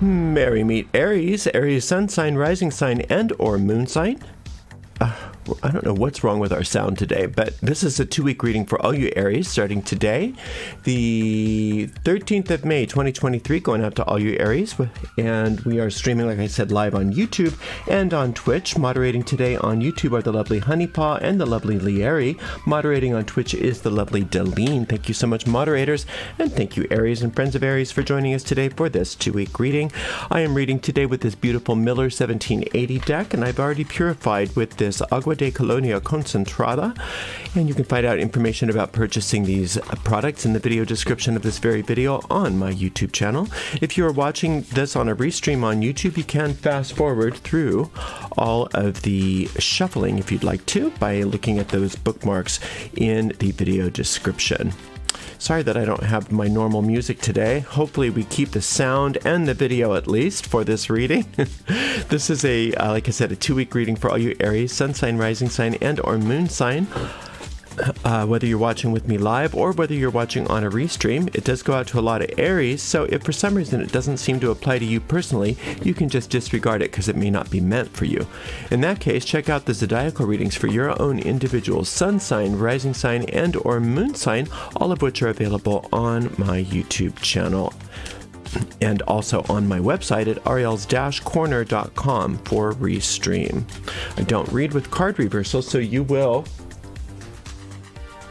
Merry meet Aries, Aries sun sign, rising sign, and or moon sign. I don't know what's wrong with our sound today, but this is a 2-week reading for all you Aries starting today, the 13th of May, 2023, going out to all you Aries. And we are streaming, like I said, live on YouTube and on Twitch. Moderating today on YouTube are the lovely Honeypaw and the lovely Lieri. Moderating on Twitch is the lovely Deline. Thank you so much, moderators. And thank you, Aries and friends of Aries, for joining us today for this 2-week reading. I am reading today with this beautiful Miller 1780 deck, and I've already purified with this Agua de Colonia Concentrada, and you can find out information about purchasing these products in the video description of this very video on my YouTube channel. If you are watching this on a restream on YouTube, you can fast forward through all of the shuffling if you'd like to by looking at those bookmarks in the video description. Sorry that I don't have my normal music today. Hopefully we keep the sound and the video at least for this reading. This is like I said, a 2-week reading for all you Aries, sun sign, rising sign, and or moon sign. Whether you're watching with me live or whether you're watching on a restream, it does go out to a lot of Aries, so if for some reason it doesn't seem to apply to you personally, you can just disregard it because it may not be meant for you. In that case, check out the zodiacal readings for your own individual sun sign, rising sign, and or moon sign, all of which are available on my YouTube channel and also on my website at ariels-corner.com for restream. I don't read with card reversals, so you will...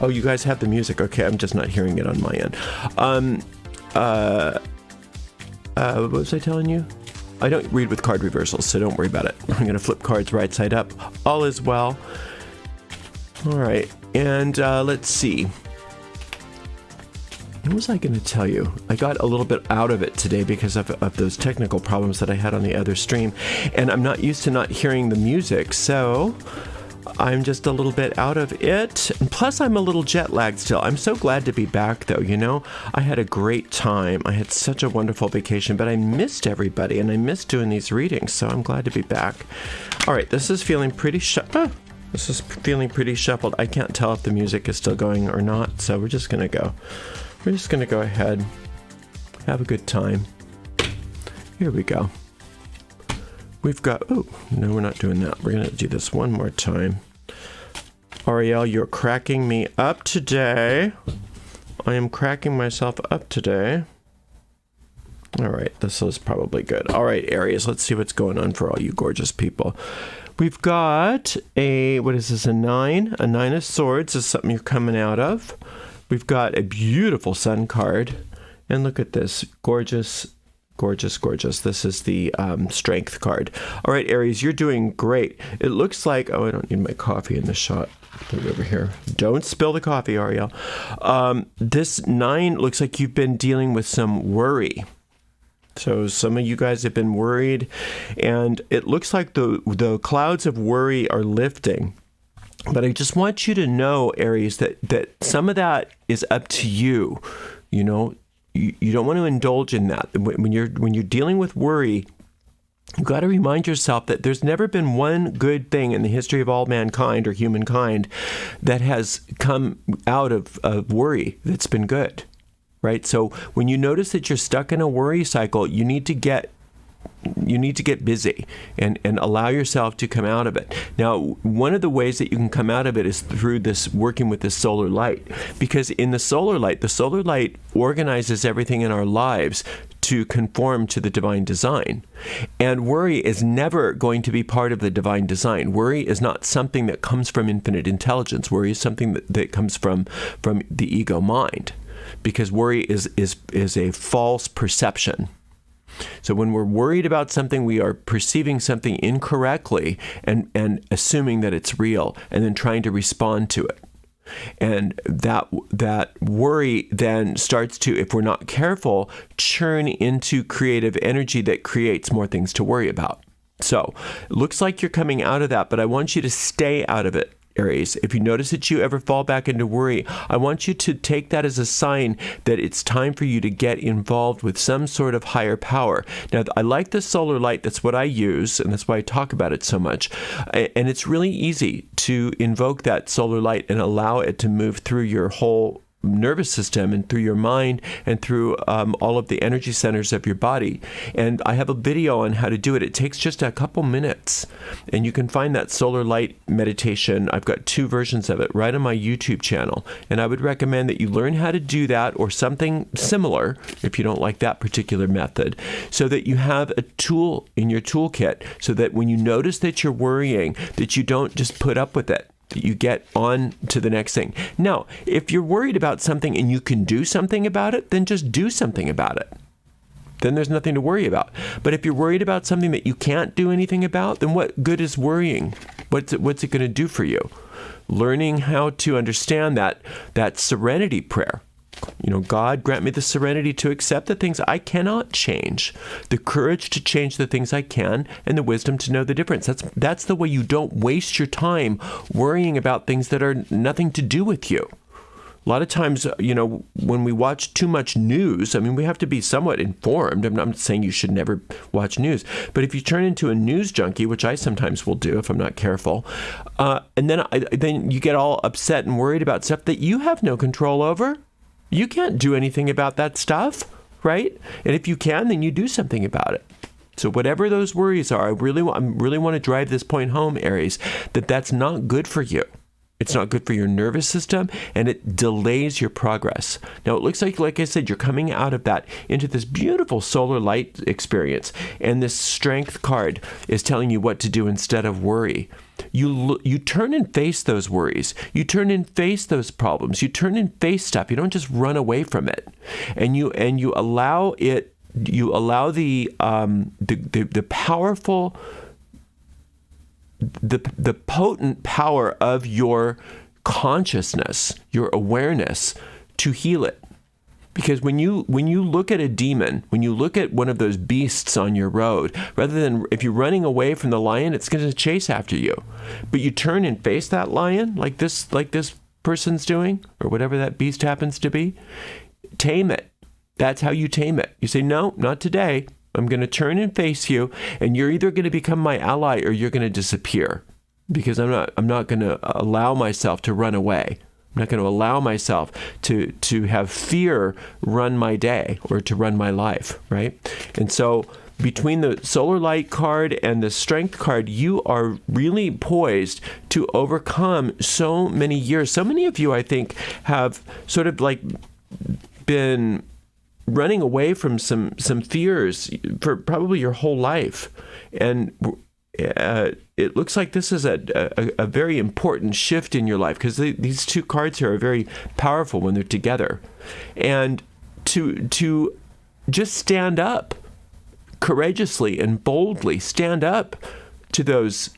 Oh, you guys have the music. Okay, I'm just not hearing it on my end. What was I telling you? I don't read with card reversals, so don't worry about it. I'm going to flip cards right side up. All is well. All right, and let's see. What was I going to tell you? I got a little bit out of it today because of those technical problems that I had on the other stream, and I'm not used to not hearing the music, so... I'm just a little bit out of it. And plus, I'm a little jet lagged still. I'm so glad to be back, though. You know, I had a great time. I had such a wonderful vacation, but I missed everybody, and I missed doing these readings, so I'm glad to be back. All right, this is feeling pretty shuffled. I can't tell if the music is still going or not, so we're just going to go. We're just going to go ahead, have a good time. Here we go. We've got, oh, no, we're not doing that. We're going to do this one more time. Ariel, you're cracking me up today. I am cracking myself up today. All right, this is probably good. All right, Aries, let's see what's going on for all you gorgeous people. We've got what is this, a 9? A 9 of Swords is something you're coming out of. We've got a beautiful Sun card. And look at this, gorgeous. This is the Strength card. All right, Aries, you're doing great. It looks like... Oh, I don't need my coffee in the shot. Put it over here. Don't spill the coffee, Ariel. This 9 looks like you've been dealing with some worry. So some of you guys have been worried, and it looks like the clouds of worry are lifting. But I just want you to know, Aries, that some of that is up to you, you know. You don't want to indulge in that. When you're dealing with worry, you've got to remind yourself that there's never been one good thing in the history of all mankind or humankind that has come out of worry that's been good, right? So when you notice that you're stuck in a worry cycle, you need to get busy and allow yourself to come out of it. Now, one of the ways that you can come out of it is through this working with the solar light, because in the solar light organizes everything in our lives to conform to the divine design. And worry is never going to be part of the divine design. Worry is not something that comes from infinite intelligence. Worry is something that comes from the ego mind, because worry is a false perception. So when we're worried about something, we are perceiving something incorrectly and assuming that it's real and then trying to respond to it. And that worry then starts to, if we're not careful, churn into creative energy that creates more things to worry about. So it looks like you're coming out of that, but I want you to stay out of it. Aries, if you notice that you ever fall back into worry, I want you to take that as a sign that it's time for you to get involved with some sort of higher power. Now, I like the solar light. That's what I use, and that's why I talk about it so much. And it's really easy to invoke that solar light and allow it to move through your whole nervous system and through your mind and through all of the energy centers of your body. And I have a video on how to do it. It takes just a couple minutes, and you can find that solar light meditation. I've got 2 versions of it right on my YouTube channel, and I would recommend that you learn how to do that or something similar if you don't like that particular method, so that you have a tool in your toolkit, so that when you notice that you're worrying, that you don't just put up with it, that you get on to the next thing. Now, if you're worried about something and you can do something about it, then just do something about it. Then there's nothing to worry about. But if you're worried about something that you can't do anything about, then what good is worrying? What's it going to do for you? Learning how to understand that serenity prayer. God, grant me the serenity to accept the things I cannot change, the courage to change the things I can, and the wisdom to know the difference. That's the way you don't waste your time worrying about things that are nothing to do with you. A lot of times, when we watch too much news, we have to be somewhat informed. I'm not saying you should never watch news, but if you turn into a news junkie, which I sometimes will do if I'm not careful, and then you get all upset and worried about stuff that you have no control over. You can't do anything about that stuff, right? And if you can, then you do something about it. So whatever those worries are, I really want to drive this point home, Aries, that's not good for you. It's not good for your nervous system, and it delays your progress. Now, it looks like I said, you're coming out of that into this beautiful solar light experience, and this strength card is telling you what to do instead of worry. You turn and face those worries. You turn and face those problems. You turn and face stuff. You don't just run away from it, and you allow it. You allow the powerful, the potent power of your consciousness, your awareness, to heal it. Because when you look at a demon, when you look at one of those beasts on your road, rather than if you're running away from the lion, it's going to chase after you. But you turn and face that lion like this person's doing, or whatever that beast happens to be, tame it. That's how you tame it. You say, no, not today. I'm going to turn and face you, and you're either going to become my ally or you're going to disappear, because I'm not going to allow myself to run away. I'm not going to allow myself to have fear run my day or to run my life, right? And so between the solar light card and the strength card, you are really poised to overcome so many years. So many of you, I think, have sort of like been running away from some fears for probably your whole life. And it looks like this is a very important shift in your life, because these 2 cards here are very powerful when they're together. And to just stand up courageously and boldly, stand up to those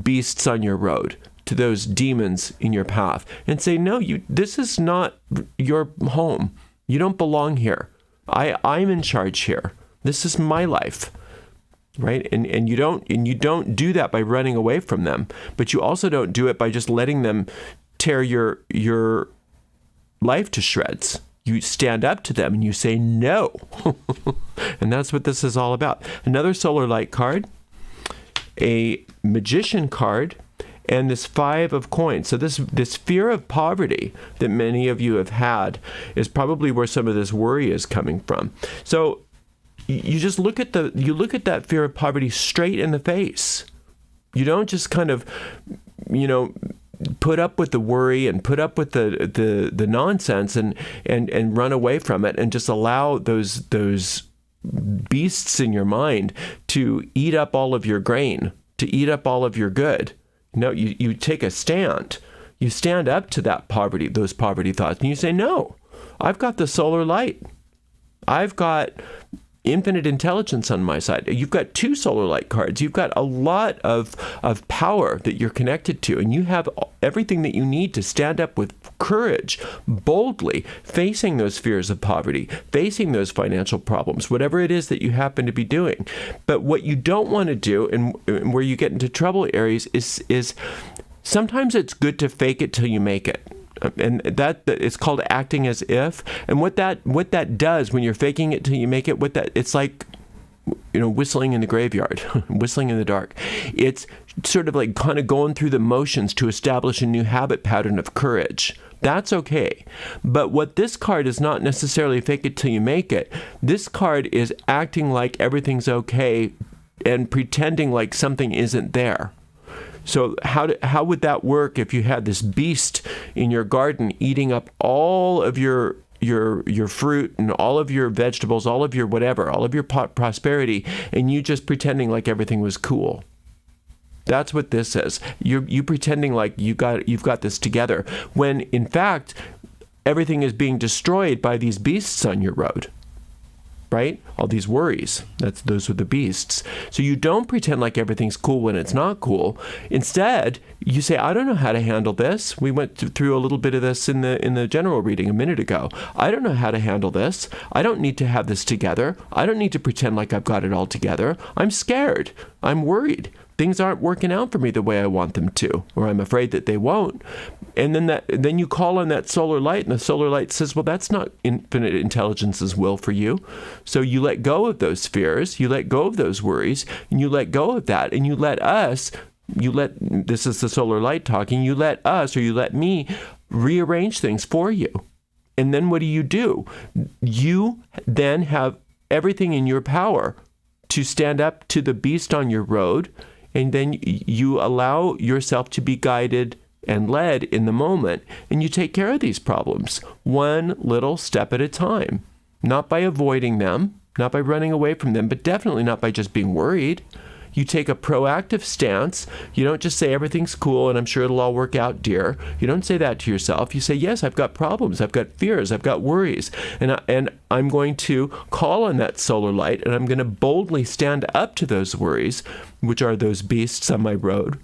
beasts on your road, to those demons in your path, and say, no, this is not your home. You don't belong here. I'm in charge here. This is my life. Right? And you don't do that by running away from them, but you also don't do it by just letting them tear your life to shreds. You stand up to them and you say no. And that's what this is all about. Another solar light card, a magician card, and this 5 of coins. So this fear of poverty that many of you have had is probably where some of this worry is coming from. So you just look at that fear of poverty straight in the face. You don't just kind of, put up with the worry and put up with the nonsense and run away from it and just allow those beasts in your mind to eat up all of your grain, to eat up all of your good. No, you take a stand. You stand up to that poverty, those poverty thoughts, and you say, no, I've got the solar light. I've got infinite intelligence on my side. You've got 2 solar light cards. You've got a lot of power that you're connected to, and you have everything that you need to stand up with courage, boldly, facing those fears of poverty, facing those financial problems, whatever it is that you happen to be doing. But what you don't want to do, and where you get into trouble, Aries, is sometimes it's good to fake it till you make it. And that it's called acting as if. And what that does when you're faking it till you make it, it's like, whistling in the graveyard, whistling in the dark. It's sort of like kind of going through the motions to establish a new habit pattern of courage. That's okay. But what this card is not necessarily fake it till you make it. This card is acting like everything's okay and pretending like something isn't there. So how would that work if you had this beast in your garden eating up all of your fruit and all of your vegetables, all of your whatever, all of your prosperity, and you just pretending like everything was cool? That's what this is. You pretending like you've got this together, when in fact everything is being destroyed by these beasts on your road. Right? All these worries. Those are the beasts. So you don't pretend like everything's cool when it's not cool. Instead, you say, I don't know how to handle this. We went through a little bit of this in the general reading a minute ago. I don't know how to handle this. I don't need to have this together. I don't need to pretend like I've got it all together. I'm scared. I'm worried. Things aren't working out for me the way I want them to, or I'm afraid that they won't. And then you call on that solar light, and the solar light says, well, that's not infinite intelligence's will for you. So you let go of those fears, you let go of those worries, and you let go of that, and this is the solar light talking, you let us, or you let me rearrange things for you. And then what do? You then have everything in your power to stand up to the beast on your road, and then you allow yourself to be guided and led in the moment, and you take care of these problems one little step at a time, not by avoiding them, not by running away from them, but definitely not by just being worried. You take a proactive stance. You don't just say everything's cool and I'm sure it'll all work out, dear. You don't say that to yourself. You say, yes, I've got problems, I've got fears, I've got worries, and I'm going to call on that solar light, and I'm going to boldly stand up to those worries, which are those beasts on my road.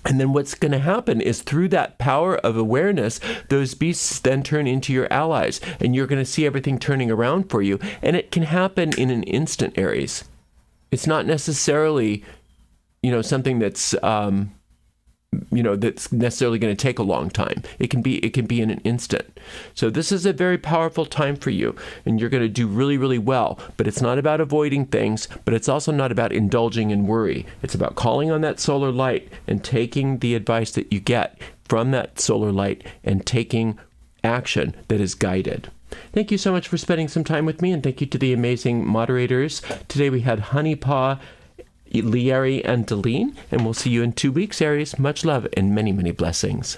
And then what's going to happen is, through that power of awareness, those beasts then turn into your allies, and you're going to see everything turning around for you. And it can happen in an instant, Aries. It's not necessarily, something that's, that's necessarily going to take a long time. It can be in an instant. So this is a very powerful time for you, and you're going to do really, really well. But it's not about avoiding things, but it's also not about indulging in worry. It's about calling on that solar light and taking the advice that you get from that solar light and taking action that is guided. Thank you so much for spending some time with me, and thank you to the amazing moderators. Today we had Honeypaw, Lieri, and Deline, and we'll see you in 2 weeks, Aries. Much love and many, many blessings.